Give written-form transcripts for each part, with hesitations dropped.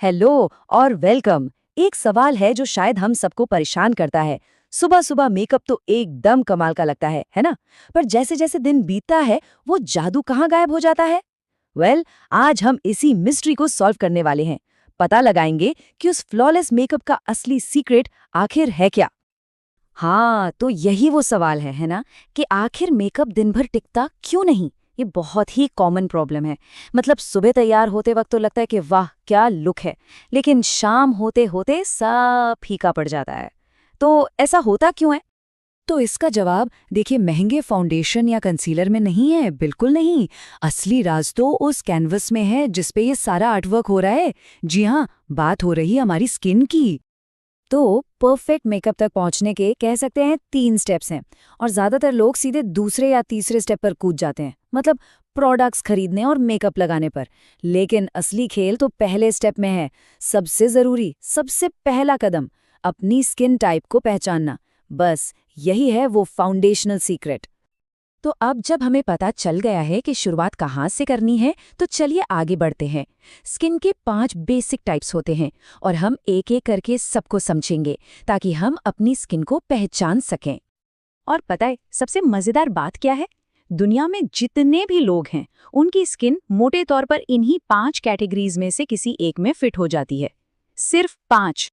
Hello और welcome. एक सवाल है जो शायद हम सबको परेशान करता है। सुबह सुबह मेकअप तो एकदम कमाल का लगता है ना? पर जैसे जैसे दिन बीतता है वो जादू कहाँ गायब हो जाता है? आज हम इसी मिस्ट्री को सॉल्व करने वाले हैं। पता लगाएंगे कि उस फ्लॉलेस मेकअप का असली सीक्रेट आखिर है क्या। हाँ, तो यही वो सवाल है ना, कि आखिर मेकअप दिन भर टिकता क्यों नहीं। ये बहुत ही कॉमन प्रॉब्लम है। मतलब सुबह तैयार होते वक्त तो लगता है कि वाह क्या लुक है, लेकिन शाम होते होते सब फीका पड़ जाता है। तो ऐसा होता क्यों है? तो इसका जवाब देखिए, महंगे फाउंडेशन या कंसीलर में नहीं है, बिल्कुल नहीं। असली राज तो उस कैनवस में है जिसपे ये सारा आर्टवर्क हो रहा है। जी हाँ, बात हो रही है हमारी स्किन की। तो परफेक्ट मेकअप तक पहुंचने के कह सकते हैं 3 स्टेप्स हैं, और ज्यादातर लोग सीधे दूसरे या तीसरे स्टेप पर कूद जाते हैं, मतलब प्रोडक्ट्स खरीदने और मेकअप लगाने पर। लेकिन असली खेल तो पहले स्टेप में है। सबसे जरूरी, सबसे पहला कदम, अपनी स्किन टाइप को पहचानना। बस यही है वो फाउंडेशनल सीक्रेट। तो अब जब हमें पता चल गया है कि शुरुआत कहाँ से करनी है, तो चलिए आगे बढ़ते हैं। स्किन के 5 बेसिक टाइप्स होते हैं और हम एक एक करके सबको समझेंगे ताकि हम अपनी स्किन को पहचान सकें। और पता है सबसे मजेदार बात क्या है? दुनिया में जितने भी लोग हैं उनकी स्किन मोटे तौर पर इन्हीं 5 कैटेगरीज में से किसी एक में फिट हो जाती है। सिर्फ 5।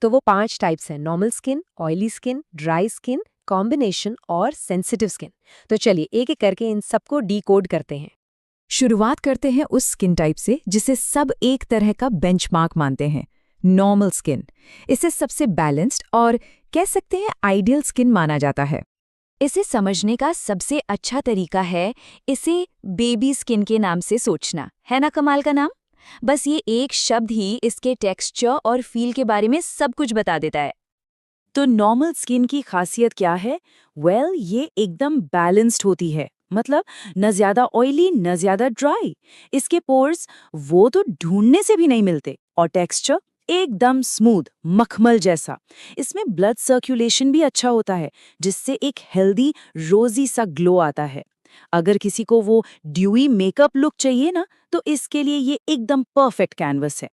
तो वो 5 टाइप्स हैं: normal skin, oily skin, dry skin, combination और सेंसिटिव स्किन। तो चलिए एक एक करके इन सबको डीकोड करते हैं। शुरुआत करते हैं उस स्किन टाइप से जिसे सब एक तरह का बेंचमार्क मानते हैं, नॉर्मल स्किन। इसे सबसे बैलेंस्ड और कह सकते हैं आइडियल स्किन माना जाता है। इसे समझने का सबसे अच्छा तरीका है इसे बेबी स्किन के नाम से सोचना, है ना कमाल का नाम? बस ये एक शब्द ही इसके टेक्सचर और फील के बारे में सब कुछ बता देता है। तो नॉर्मल स्किन की खासियत क्या है? ये एकदम बैलेंस्ड होती है। मतलब न ज्यादा ऑयली न ज्यादा ड्राई। इसके पोर्स वो तो ढूंढने से भी नहीं मिलते, और टेक्सचर एकदम स्मूथ, मखमल जैसा। इसमें ब्लड सर्कुलेशन भी अच्छा होता है, जिससे एक हेल्दी रोजी सा ग्लो आता है। अगर किसी को वो ड्यूई मेकअप लुक चाहिए ना, तो इसके लिए ये एकदम परफेक्ट कैनवस है।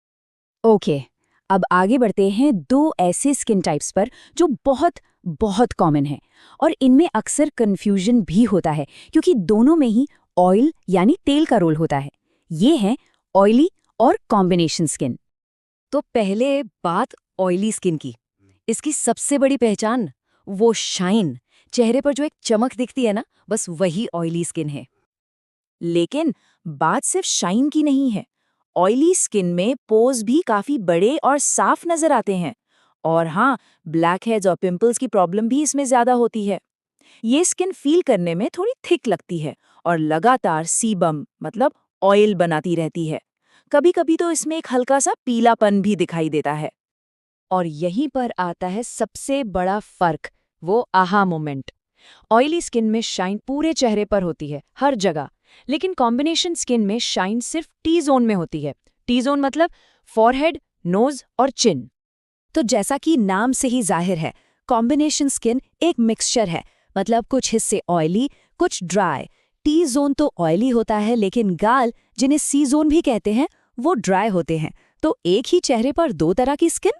ओके, अब आगे बढ़ते हैं 2 ऐसे स्किन टाइप्स पर जो बहुत बहुत कॉमन है, और इनमें अक्सर कंफ्यूजन भी होता है क्योंकि दोनों में ही ऑयल यानी तेल का रोल होता है। ये हैं ऑयली और कॉम्बिनेशन स्किन। तो पहले बात ऑयली स्किन की। इसकी सबसे बड़ी पहचान वो शाइन, चेहरे पर जो एक चमक दिखती है ना, बस वही ऑयली स्किन है। लेकिन बात सिर्फ शाइन की नहीं है। ऑयली स्किन में पोर्स भी काफी बड़े और साफ नजर आते हैं। और हाँ, ब्लैक हेड्स और पिंपल्स की प्रॉब्लम भी इसमें ज्यादा होती है। ये स्किन फील करने में थोड़ी थिक लगती है और लगातार सीबम मतलब ऑयल बनाती रहती है। कभी कभी तो इसमें एक हल्का सा पीलापन भी दिखाई देता है। और यहीं पर आता है सबसे बड़ा फर्क, वो आहा मोमेंट। ऑयली स्किन में शाइन पूरे चेहरे पर होती है, हर जगह। लेकिन कॉम्बिनेशन स्किन में शाइन सिर्फ टी जोन में होती है। टी जोन मतलब फॉरहेड, नोज और चिन। तो जैसा कि नाम से ही जाहिर है, कॉम्बिनेशन स्किन एक मिक्सचर है। मतलब कुछ हिस्से ऑयली, कुछ ड्राई। टी जोन तो ऑयली होता है, लेकिन गाल, जिन्हें सी जोन भी कहते हैं, वो ड्राई होते हैं। तो एक ही चेहरे पर 2 तरह की स्किन।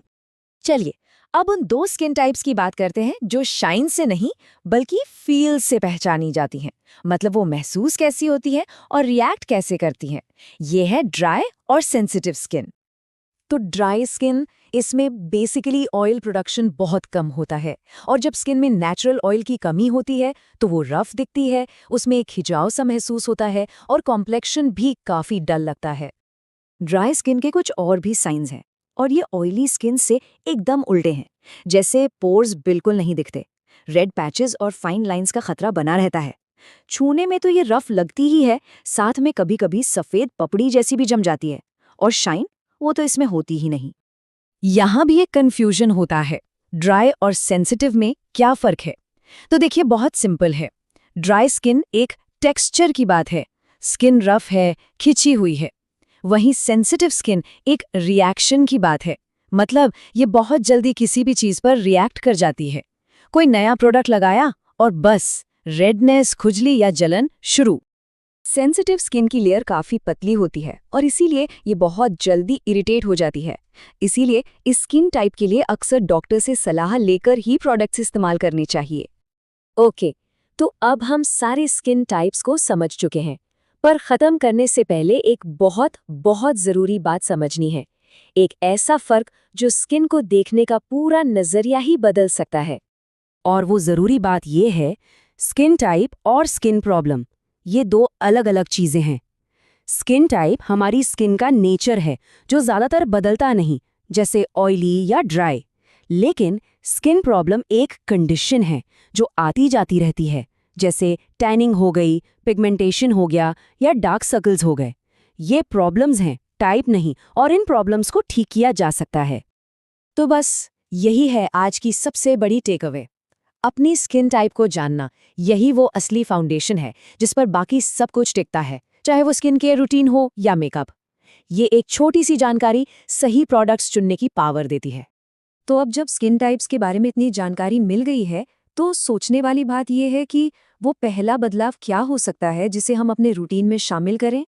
चलिए अब उन 2 स्किन टाइप्स की बात करते हैं जो शाइन से नहीं बल्कि फील से पहचानी जाती हैं। मतलब वो महसूस कैसी होती है और रिएक्ट कैसे करती हैं। ये है ड्राई और सेंसिटिव स्किन। तो ड्राई स्किन, इसमें बेसिकली ऑयल प्रोडक्शन बहुत कम होता है, और जब स्किन में नेचुरल ऑयल की कमी होती है तो वो रफ दिखती है, उसमें एक खिंचाव सा महसूस होता है और कॉम्प्लेक्शन भी काफी डल लगता है। ड्राई स्किन के कुछ और भी साइंस हैं, और ये ऑयली स्किन से एकदम उल्टे हैं। जैसे पोर्स बिल्कुल नहीं दिखते, रेड पैचेस और फाइन लाइंस का खतरा बना रहता है। छूने में तो ये रफ लगती ही है, साथ में कभी कभी सफेद पपड़ी जैसी भी जम जाती है। और शाइन, वो तो इसमें होती ही नहीं। यहाँ भी एक कंफ्यूजन होता है, ड्राई और सेंसिटिव में क्या फर्क है? तो देखिए बहुत सिंपल है। ड्राई स्किन एक टेक्सचर की बात है, स्किन रफ है, खिंची हुई है। वहीं सेंसिटिव स्किन एक रिएक्शन की बात है। मतलब ये बहुत जल्दी किसी भी चीज पर रिएक्ट कर जाती है। कोई नया प्रोडक्ट लगाया और बस रेडनेस, खुजली या जलन शुरू। सेंसिटिव स्किन की लेयर काफी पतली होती है और इसीलिए ये बहुत जल्दी इरिटेट हो जाती है। इसीलिए इस स्किन टाइप के लिए अक्सर डॉक्टर से सलाह लेकर ही प्रोडक्ट्स इस्तेमाल करने चाहिए। ओके, तो अब हम सारे स्किन टाइप्स को समझ चुके हैं, पर खत्म करने से पहले एक बहुत बहुत जरूरी बात समझनी है। एक ऐसा फर्क जो स्किन को देखने का पूरा नजरिया ही बदल सकता है। और वो ज़रूरी बात ये है, स्किन टाइप और स्किन प्रॉब्लम ये दो अलग अलग चीज़ें हैं। स्किन टाइप हमारी स्किन का नेचर है जो ज़्यादातर बदलता नहीं, जैसे ऑयली या ड्राई। लेकिन स्किन प्रॉब्लम एक कंडीशन है जो आती जाती रहती है, जैसे टैनिंग हो गई, पिगमेंटेशन हो गया या डार्क सर्कल्स हो गए। ये प्रॉब्लम्स हैं, टाइप नहीं, और इन प्रॉब्लम्स को ठीक किया जा सकता है। तो बस यही है आज की सबसे बड़ी टेक अवे। अपनी स्किन टाइप को जानना, यही वो असली फाउंडेशन है जिस पर बाकी सब कुछ टिकता है, चाहे वो स्किन केयर रूटीन हो या मेकअप। ये एक छोटी सी जानकारी सही प्रोडक्ट्स चुनने की पावर देती है। तो अब जब स्किन टाइप्स के बारे में इतनी जानकारी मिल गई है, तो सोचने वाली बात यह है कि वो पहला बदलाव क्या हो सकता है जिसे हम अपने रूटीन में शामिल करें।